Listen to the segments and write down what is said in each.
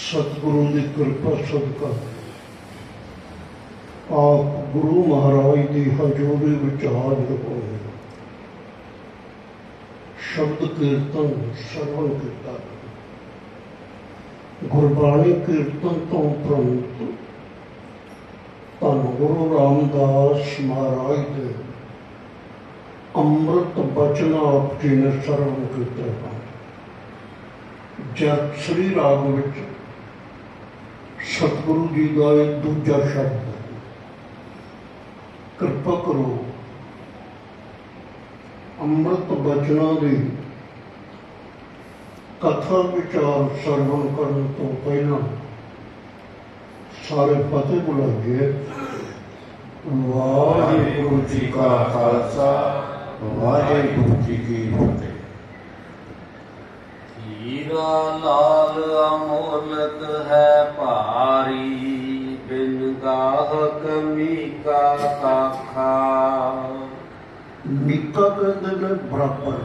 सतगुरु की कृपा सदका आप गुरु महाराज की हजूरी विच हाजिर होए। शब्द कीर्तन श्रवण किया, गुरबाणी कीर्तन तो उपरंत धन गुरु रामदास महाराज के अमृत बचन आप जी ने श्रवण किए हैं। जप श्री राग विच सतगुरु जी का एक दूजा शब्द है। कृपा करो अमृत बचनों की कथा विचार श्रवण करने तो पहला सारे फतेह बुलाइए। वाहिगुरु जी का खालसा वाहिगुरु जी की फतेह। हीरा लाल अमोलक है भारी, बिन गाहक मीका काखा। मीका कहते ने बराबर,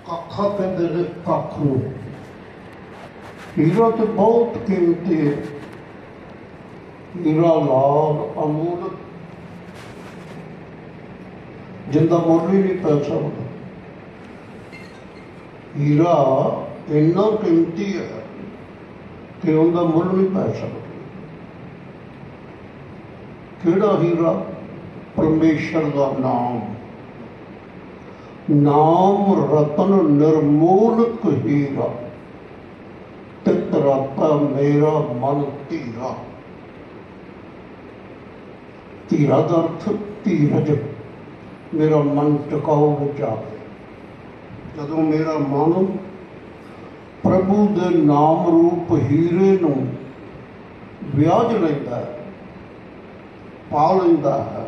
काखा कहते ने कख नूं। हीरा तो बहुत कीमती है। हीरा लाल अमोलक जिंदा मुल ही नहीं पै सकता। हीरा इन्ना कीमती है कि उनका मुल नहीं पै सकता। केड़ा हीरा? परमेश्वर का नाम। नाम रतन निर्मूलक हीरा, तित रता मेरा मन धीरा। धीरा का अर्थ धीरज। मेरा मन टिकाऊ विच आवे। जदों मेरा मन प्रभु दे नाम रूप हीरे नूं व्याज लैंदा है, पा लैंदा है,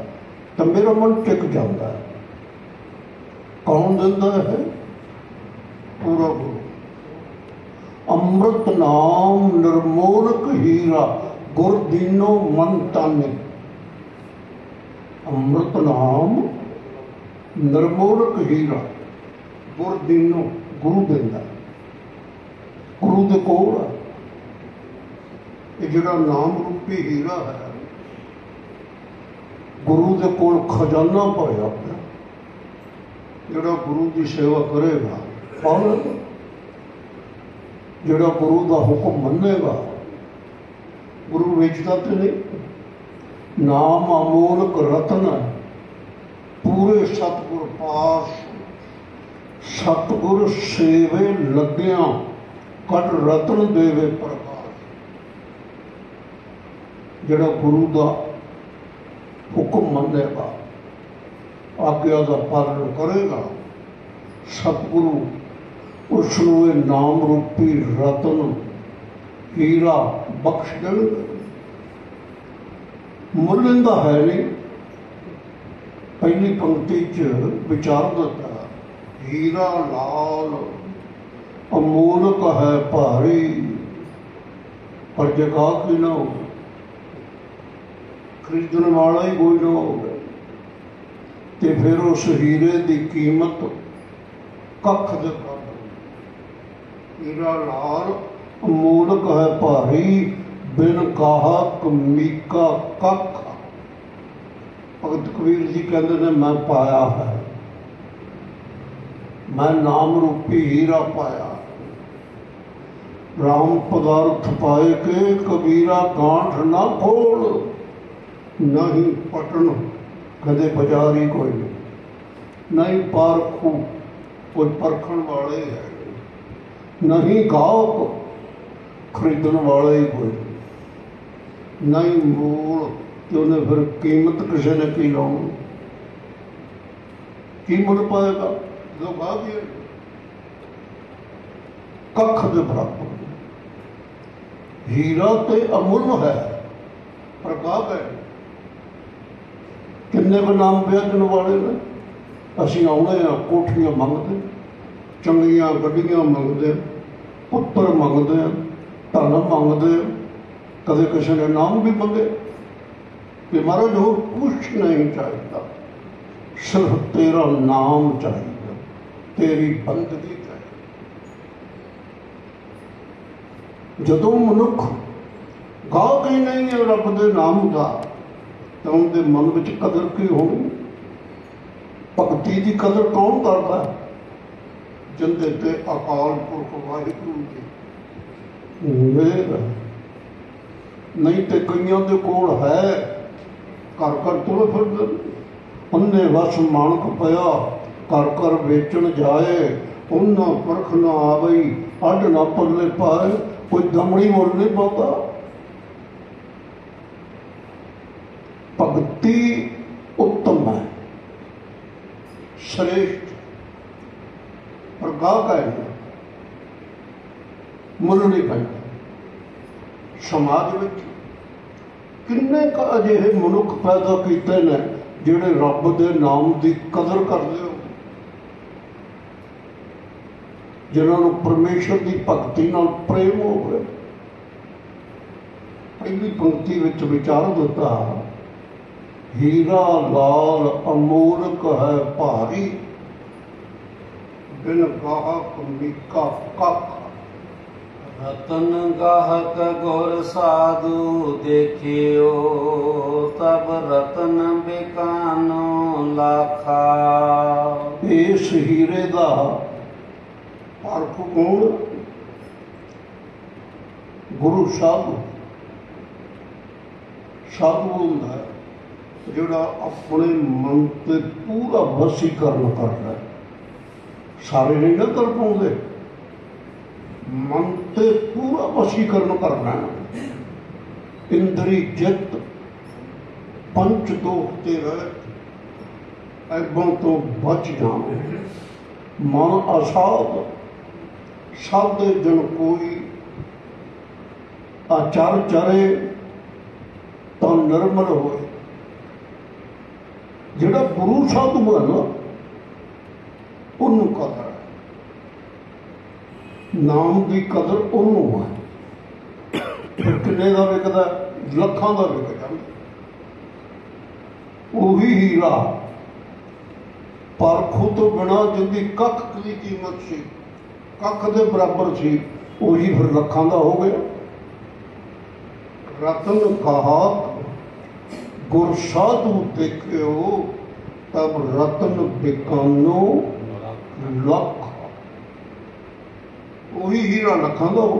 तो मेरा मन टिक जाता है। कौन दिंदा है? पूरा गुरु। अमृत नाम निर्मोलक हीरा, गुर दीनो मन ताने। अमृत नाम निर्मोलक हीरा, गुर दीनो गुरु दिंदा। गुरु दे कोल है ये जिहड़ा नाम रूपी हीरा है। गुरु दे कोल खजाना पाया पिया। जिहड़ा गुरु की सेवा करेगा पालेगा, जिहड़ा गुरु का हुक्म मनेगा। गुरु वेचदा ते नहीं। नाम अमोलक रतन है। पूरे सतगुर पास सतगुर सेवे लग्या, कट रतन देवे प्रकाश। जिहड़ा गुरु का हुक्म मनेगा, आज्ञा का पालन करेगा, सतगुरु उसनूं ये नाम रूपी रतन हीरा बख्श देणगे। मुल इहदा है नहीं। पहली पंक्ति च विचार दिता, हीरा लाल अमोलक है भारी, पर जगा की ना हो, खरीदने वाला ही कोई ना हो, तो फिर उस हीरे की कीमत कख दे बराबर। हीरा लाल अमोलक है भारी, बिन गाहक मीका कख। भगत कबीर जी कहते हैं मैं पाया है, मैं नाम रूपी हीरा पाया। राम पदार्थ पाए के कबीरा गांठ ना खोल, नहीं पटन कदे बाजारी कोई नहीं पारखू कोई परखण वाले है, नहीं गाहक खरीदण वाले ही कोई नहीं। मूल कि उन्हें फिर कीमत किसी ने की लानी, की मुल पाएगा जो गा दिए कख दे बराबर। हीरा ते अमुल है, पर गा गए किन्ने को नाम बेचण वाले ने। असीं आउणे आ कोठियां मंगदे, चंगियां गड्डियां मंगदे, पुत्तर मंगदे, धन मंगदे, कदे किसी ने नाम भी मंगे कि महाराज होर कुछ नहीं चाहिए, सिर्फ तेरा नाम चाहिए, तेरी बंदगी चाहिए। ਜਦੋਂ ਮਨੁੱਖ ਗਾਹਕ ਹੀ ਨਹੀਂ ਹੈ ਰੱਬ ਦੇ ਨਾਮ ਦਾ, ਤਾਂ ਉਹਦੇ ਮਨ ਵਿੱਚ ਕਦਰ ਕੀ ਹੋਣੀ? ਭਗਤੀ ਦੀ ਕਦਰ ਕੌਣ ਕਰਦਾ? ਜਿੰਦੇ ਤੇ ਅਕਾਲ ਪੁਰਖ ਵਾਹਿਗੁਰੂ ਜੀ ਮਿਹਰ। ਨਹੀਂ ਤੇ ਕਈਆਂ ਦੇ ਕੋਲ ਹੈ, ਘਰ ਘਰ ਤੁਰੇ ਫਿਰਦੇ, ਅੰਨੇ ਵਸ ਮਾਣਕ ਪਿਆ, ਘਰ ਘਰ ਵੇਚਣ ਜਾਏ, ਉਹਨਾਂ ਪਰਖ ਨਾ ਆਵਈ, ਅੱਡ ਨਾ ਪੱਲੇ ਪਾਏ, ਕੋਈ ਦਮੜੀ ਮੁੱਲ ਨਹੀਂ ਪਾਉਂਦਾ। ਭਗਤੀ ਉੱਤਮ ਹੈ, श्रेष्ठ, पर गाहक है मुल नहीं पैदा। समाज में किन्ने का अजिहे मनुख पैदा किए ने जिहड़े रब दे नाम की कदर करते हो, जिन्होंने परमेश्वर की भगती नाल प्रेम हो गया। पहली पंक्ति विच विचार दिता, हीरा लाल अमोलक है भारी, बिन गाहक मीका कख। रतन गाहक गुर साधु देखियो, तब रतन बिकानो लाखा। इस हीरे दा परख कौन? गुरु साधु। साधु हुंदा है जिहड़ा अपने मन ते पूरा वसीकरण करता है। सारे नहीं ना कर पाते, मन ते पूरा वसीकरण करना है। इंद्री जित पंच दोख ते रह ऐबों तो बच जावे। मन असाध साधे जन कोई, आचार चरे तो निर्मल होए। जिहड़ा गुरु साधु है ना, उन्होंने कदर है, नाम की कदर उन्होंने है। फिर किन्ने का विकदा? लखां का विक जाता। उही हीरा परखों तो बिना जिंदी कख की कीमत सी, कख के बराबर सी, उही फिर लखां का हो गया। रतन गाहक गुर साधु देखियो, तब रतन बिकानो लख। वही हीरा लखां का हो।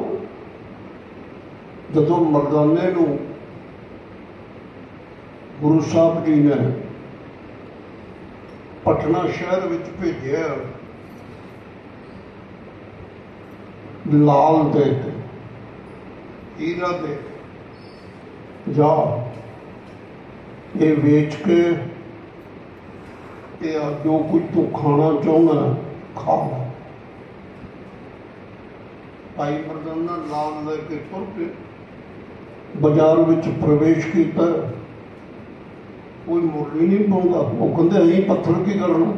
जदों मर्दाने नूं गुरु साहब जी ने पटना शहर विच भेजिया, लाल दे के हीरा दे जा, ये वेच के जो कुछ तू खाना चाहना खा। भाई मर्दाना लाल लेके तुर पे बाजार विच प्रवेश किया। कोई मुल ही नहीं पाਉਂਦਾ। वो कहते अं पत्थर की करना,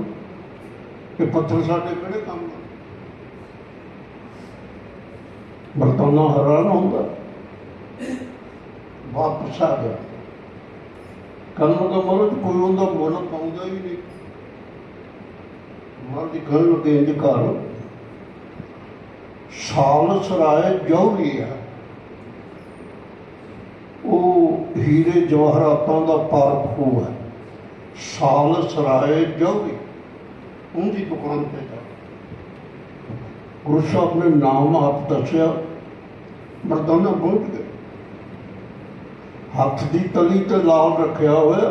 कि पत्थर साढ़े किहड़े काम का। मर्दाना हैरान होता, वापस आ गया। कल का महाराज कोई उनका मुल पाਉਂਦਾ ही नहीं। महाराज कहन लगे इंज कर, सालसराय जौहरी है, वो हीरे जवाहरातां दा पारखू है। सालसराय जौहरी उनकी दुकान पे जा। गुरु साहब ने नाम आप दसिया, मर्दाना पहुंच गए। हाथ की तली ते लाल रखा हुआ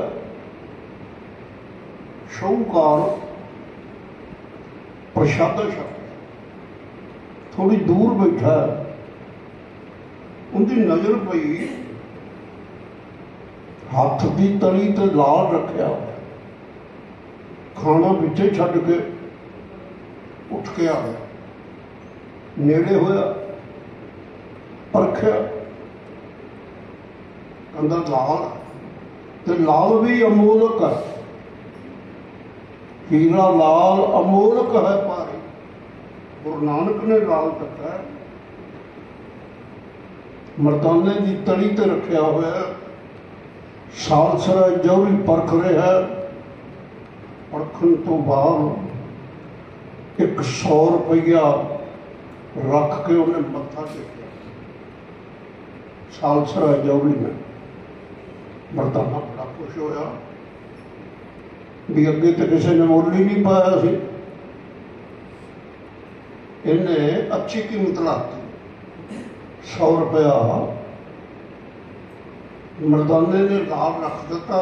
शाहूकार प्रशादा छक थोड़ी दूर बैठा है। उनकी नजर पई हाथ की तली ते लाल रखा हुआ, खाना पिछे छड्ड के उठ के आ गया। नेड़े होया, परखिया, कहंदा लाल ते लाल भी अमोलक है। हीरा लाल अमोलक है भारी। गुरु नानक ने लाल तका मर्दाने की तली ते रखा हुआ। सालसरा जौहरी परख रहा है। परखन तो बाद 100 रुपया रख के उन्हें मत्था टेकिया। सालसरा जौहरी ने मर्दाना बड़ा खुश होया भी अगे तो किसी ने मुल ही नहीं पाया सी, इन्हें अच्छी कीमत लाती 100 रुपया मर्दाने ने लाल रख दिता,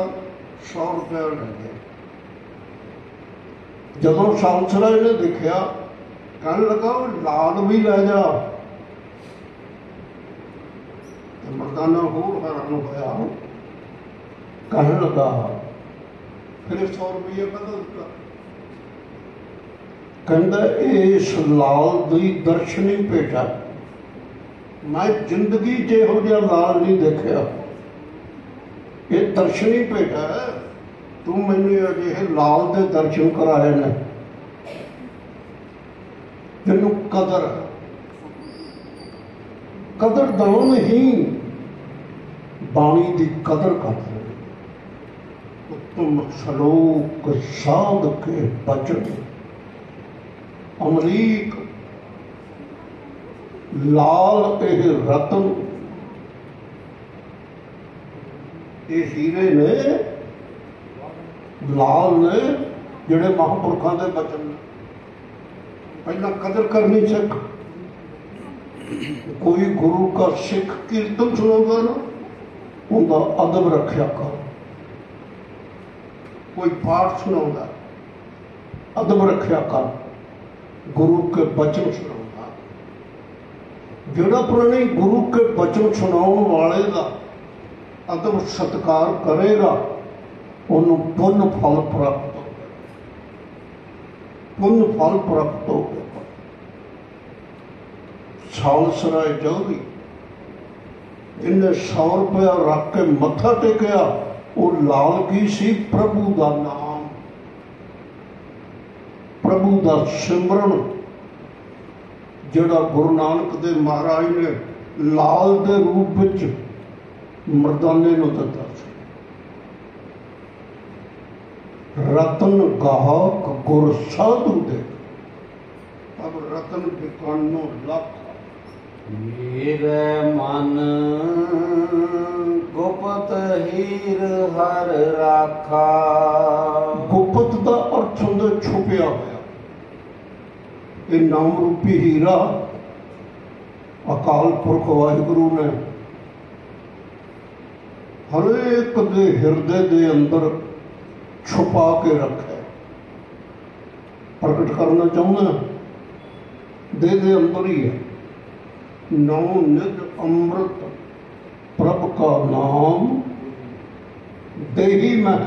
100 रुपया ले गया। जदों सालसरा ने देखा कहने लगा लाल भी लै जा, मर्दाना होर हैरान होया, कहने लगा फिर 100 रुपये बदल दिता। कहता इस लाल दी दर्शनी भेटा मैं जिंदगी च इहो जिहा लाल नहीं देखा, ये दर्शनी भेटा है, तू मैनू अजिहे लाल दे दर्शन कराए ने जिन्नू कदर कदरदान ही बाणी की कदर करते हैं। उत्तम श्लोक साध के बचन अमरीक लाल एह रतन ये हीरे ने लाल ने जिहड़े महापुरखों के बचन पहला कदर करनी सिख। कोई गुरु का सिख कीर्तन सुनाऊंगा ना उनका अदब रखा कर, कोई पाठ सुनाऊंगा अदब रखा कर, गुरु के बचन सुनाऊंगा। जिहड़ा पुराने गुरु के बचन सुनाउण वाले का अदब सत्कार करेगा उन्होंने पुण्य फल प्राप्त हो, पुण्य फल प्राप्त हो। सालसरा जौहरी इन्हें 100 रुपया रख के मत्था टेकिया, वो लाल की सी प्रभु का नाम, प्रभु का सिमरन जिहड़ा गुरु नानक देव महाराज ने लाल दे रूप विच मर्दाने नूं दिता सी। रतन गाहक गुर साधु दे अब रतन बिकानो लख। मेरे मन गुप्त हीर हर राखा। गुप्त का अर्थ होंदा छुपिया होया। ये नाम रूपी हीरा अकाल पुरख वाहिगुरु ने हरेक दे हिरदे दे अंदर छुपा के रखा, प्रकट करना चाहूँगा दे अंदर ही है। नौ निध अमृत प्रभ का नाम दे ही मैं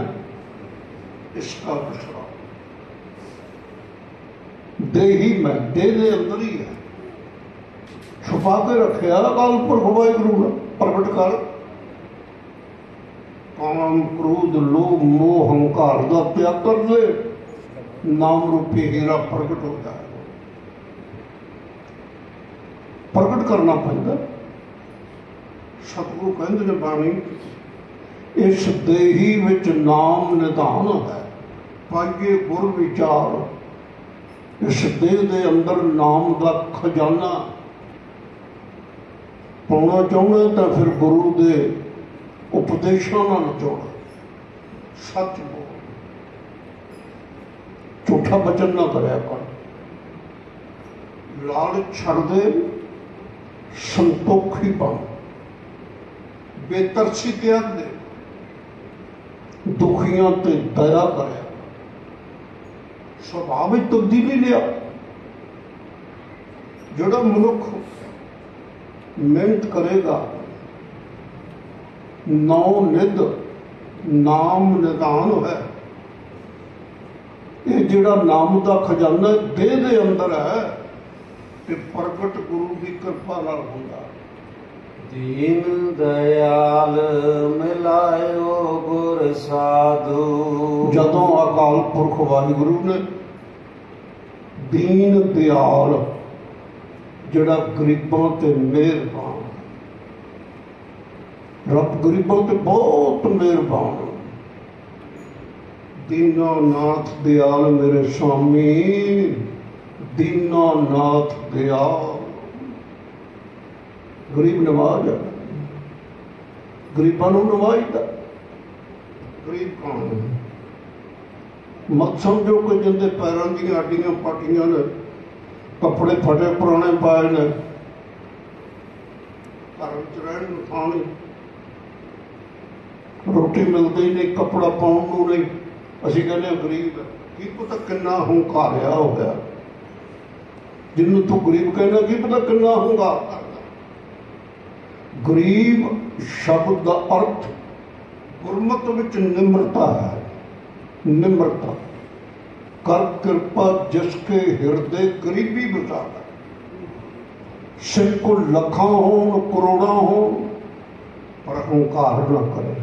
इसका विश्राम, दे ही मैं दे अंदर ही है, छुपा के रखे अकाल पुरख वाहिगुरु ने प्रकट कर। काम क्रोध लोभ मोह अहंकार का त्याग कर ले, नाम रूपी हीरा प्रकट होता है। प्रकट करना पैंदा। सतगुरु कहते ने बाणी इस देही विच नाम निधान है, पाइए गुर विचार। इस देह दे अंदर नाम का खजाना पाना चाहना तो फिर गुरु दे उपदेशों नाल जोड़, सच बोल, झूठा वचन ना करया कर, लालच छड़ दे, संतोखी बन, बेतरसी त्याग दे, दुखियां ते दया करे, सुभाव में तब्दीली लिया। जिहड़ा मनुख मेहनत करेगा, नौ निध नाम निदान है, ये जिहड़ा नाम का खजाना देह दे अंदर है, ये प्रगट गुरु की कृपा नाल हुंदा। दीन दयाल मिलायो गुर साधु। जदों अकाल पुरख वाहिगुरु ने दीन दयाल जिहड़ा गरीबां ते मेहरबान, रब गरीबों ते बहुत मेहरबान। दीनानाथ दयाल मेरे स्वामी, दीनानाथ दयाल, गरीब नवाज है। ਗਰੀਬਾਂ ਨੂੰ ਨਵਾਈਦਾ। ਗਰੀਬ ਕੌਣ? ਮਤ ਸਮਝੋ ਕਿ ਜਿੰਦੇ ਪੈਰਾਂ ਦੀਆਂ ਅੱਡੀਆਂ ਪਾਟੀਆਂ ਨੇ, ਕੱਪੜੇ ਫਟੇ ਪੁਰਾਣੇ ਪਾਏ ਨੇ, ਘਰ ਵਿੱਚ ਰਹਿਣ ਨੂੰ ਥਾਂ ਨਹੀਂ, ਰੋਟੀ ਮਿਲਦੀ ਨਹੀਂ, ਕੱਪੜਾ ਪਾਉਣ ਨੂੰ ਨਹੀਂ, ਅਸੀਂ ਕਹਿੰਦੇ ਗਰੀਬ ਹੈ। ਕੀ ਪਤਾ ਕਿੰਨਾ ਹੰਕਾਰਿਆ ਹੋਇਆ ਜਿਹਨੂੰ ਤੂੰ ਗਰੀਬ ਕਹਿੰਦਾ, ਕੀ ਪਤਾ ਕਿੰਨਾ ਹੰਕਾਰ ਕਰਦਾ। ਗਰੀਬ ਸ਼ਬਦ ਦਾ ਅਰਥ ਗੁਰਮਤਿ ਵਿੱਚ ਨਿਮਰਤਾ ਹੈ। ਨਿਮਰਤਾ ਕਰ ਕਿਰਪਾ ਜਿਸ ਕੇ ਹਿਰਦੇ ਗਰੀਬੀ ਬਸਾਦਾ। ਸਿਰ ਕੋ ਲੱਖਾਂ ਹੋਣ ਕਰੋੜਾਂ ਹੋਣ ਪਰ ਹੰਕਾਰ ਨਾ ਕਰੇ।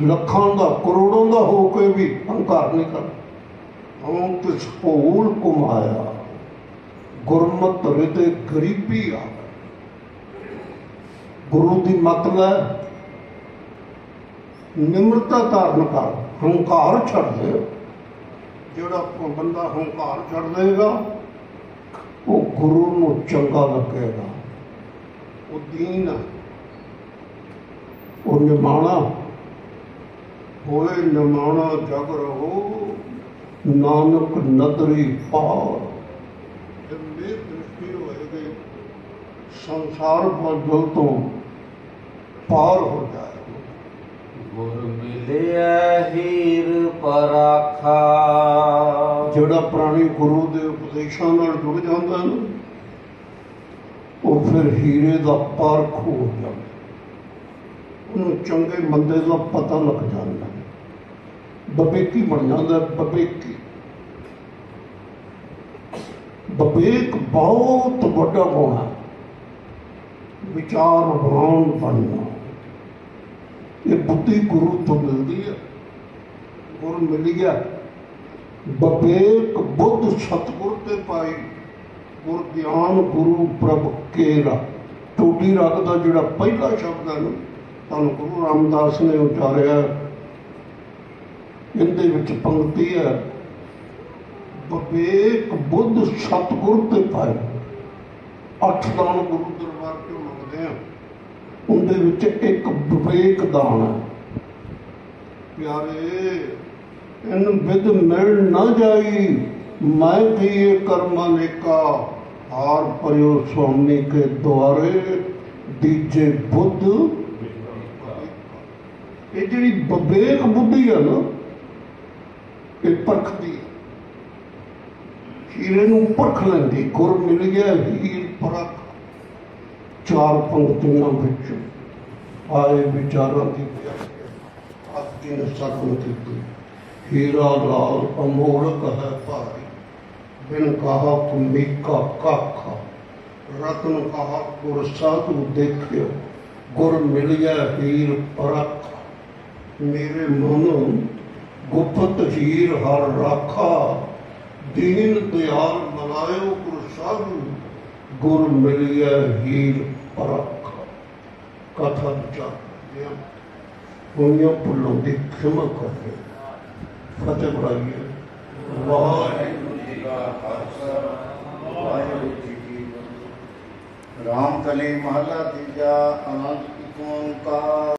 ਲੱਖਾਂ ਦਾ ਕਰੋੜਾਂ ਦਾ ਹੋ ਕੇ ਵੀ ਹੰਕਾਰ ਨਹੀਂ ਕਰ। ਹਉ ਤਿਸ ਭੂਲ ਕੁਮਾਇਆ ਗੁਰਮਤਿ ਹਿਰਦੇ ਗਰੀਬੀ ਆ। ਗੁਰੂ ਦੀ ਮੱਤ ਲੈ, ਨਿਮਰਤਾ ਧਾਰਨ ਕਰ, ਹੰਕਾਰ ਛੱਡ ਦੇ। ਜਿਹੜਾ ਬੰਦਾ ਹੰਕਾਰ ਛੱਡ ਦੇਗਾ ਉਹ ਗੁਰੂ ਨੂੰ ਚੰਗਾ ਲੱਗੇਗਾ। ਉਹ ਦੀਨ ਆ, ਉਹ ਨਿਮਾਣਾ ਹੋਏ, ਨਿਮਾਣਾ ਜਗ ਰਹੋ ਨਾਨਕ ਨਦਰੀ ਪਾਰ। ਮੇਰ ਦ੍ਰਿਸ਼ਟੀ ਹੋਏਗੀ ਸੰਸਾਰ ਬੰਧਨ ਤੋਂ ਪਾਰ ਹੋ ਜਾਏ। ਗੁਰ ਮਿਲਿਆ ਹੀਰ ਪਰਾਖਾ। ਜਿਹੜਾ ਪ੍ਰਾਣੀ ਗੁਰੂ ਦੇ ਉਪਦੇਸ਼ਾਂ ਨਾਲ ਜੁੜ ਜਾਂਦਾ ਹੈ ਨਾ, ਉਹ ਫਿਰ ਹੀਰੇ ਦਾ ਪਾਰਖ ਹੋ ਜਾਂਦਾ। ਉਹਨੂੰ ਚੰਗੇ ਮੰਦੇ ਦਾ ਪਤਾ ਲੱਗ ਜਾਂਦਾ। ਬਵੇਕੀ ਬਣ ਜਾਂਦਾ। ਬਵੇਕੀ, ਬਵੇਕ ਬਹੁਤ ਵੱਡਾ ਹੋਣਾ, ਵਿਚਾਰਵਾਨ ਬਣਨਾ। ਇਹ ਬੁੱਧੀ ਗੁਰੂ ਤੋਂ ਮਿਲਦੀ ਹੈ। ਗੁਰ ਮਿਲ ਗਿਆ। ਬਵੇਕ ਬੁੱਧ ਸਤਿਗੁਰ ਤੇ ਪਾਈ, ਗੁਰ ਗਿਆਨ ਗੁਰੂ ਪ੍ਰਭ ਕੇਰਾ। ਟੋਡੀ ਰਾਗ ਦਾ ਜਿਹੜਾ ਪਹਿਲਾ ਸ਼ਬਦ ਹੈ ਨਾ, ਤੁਹਾਨੂੰ ਗੁਰੂ ਰਾਮਦਾਸ ਨੇ ਉਚਾਰਿਆ। ਇਹਦੇ ਵਿੱਚ ਪੰਕਤੀ ਹੈ, ਬਵੇਕ ਬੁੱਧ ਸਤਿਗੁਰ ਤੇ ਪਾਈ। 8 ਦਾਨ ਗੁਰੂ ਦਰਬਾਰ ਚੋਂ ਮੰਗਦੇ ਆ, ਉਹਦੇ ਵਿੱਚ ਇੱਕ ਵਿਵੇਕ ਦਾਨ ਹੈ। ਪਿਆਰੇ ਇਹਨੂੰ ਵਿਦ ਮਿਲ ਨਾ ਜਾਈ, ਮੈਂ ਕੀਏ ਕਰਮਾਂ ਨੇਕਾ। ਹਾਰ ਪਰਿਓ ਸੁਆਮੀ ਕੇ ਦੁਆਰੇ ਦੀਜੇ ਬੁੱਧ। ਇਹ ਜਿਹੜੀ ਵਿਵੇਕ ਬੁੱਧੀ ਹੈ ਨਾ, ਇਹ ਪਰਖਦੀ ਹੈ, ਹੀਰੇ ਨੂੰ ਪਰਖ ਲੈਂਦੀ। ਗੁਰ ਮਿਲ ਗਿਆ ਹੀਰ ਪਰਖ। 4 ਪੰਕਤੀਆਂ ਵਿੱਚ ਆਏ ਵਿਚਾਰਾਂ ਦੀ ਵਿਆਖਿਆ ਆਪ ਜੀ ਨੇ ਸਾਖਣ ਕੀਤੀ। ਹੀਰਾ ਲਾਲ ਅਮੋਲਕ ਹੈ ਭਾਰੀ, ਬਿਨ ਕਹਾ ਤੁਮੀਕਾ ਕਾਖਾ। ਰਤਨ ਕਹਾ ਗੁਰ ਸਾਧੂ ਦੇਖਿਓ, ਗੁਰ ਮਿਲਿਆ ਹੀਰ ਪਰਖ। ਮੇਰੇ ਮਨ ਗੁਪਤ ਹੀਰ ਹਰ ਰਾਖਾ, ਦੀਨ ਦਿਆਲ ਮਨਾਇਓ ਗੁਰ ਸਾਧੂ। ਗੁਰ ਮਿਲਿਆ ਹੀਰ ਪਰਖ। ਕਥਾ ਵਿਚਾਰ ਹੋਈਆਂ ਭੁੱਲੋਂ ਦੀ ਖਿਮਾ ਕਰੇ। ਫਤਿਹ ਬੁਲਾਈਏ। ਵਾਹਿਗੁਰੂ ਜੀ ਕਾ ਖਾਲਸਾ, ਵਾਹਿਗੁਰੂ ਜੀ ਕੀ ਫਤਿਹ। ਰਾਮ ਕਲੀ ਮਹਲਾ ਤੀਜਾ। ਆਨੰਦ ਓੰਕਾਰ।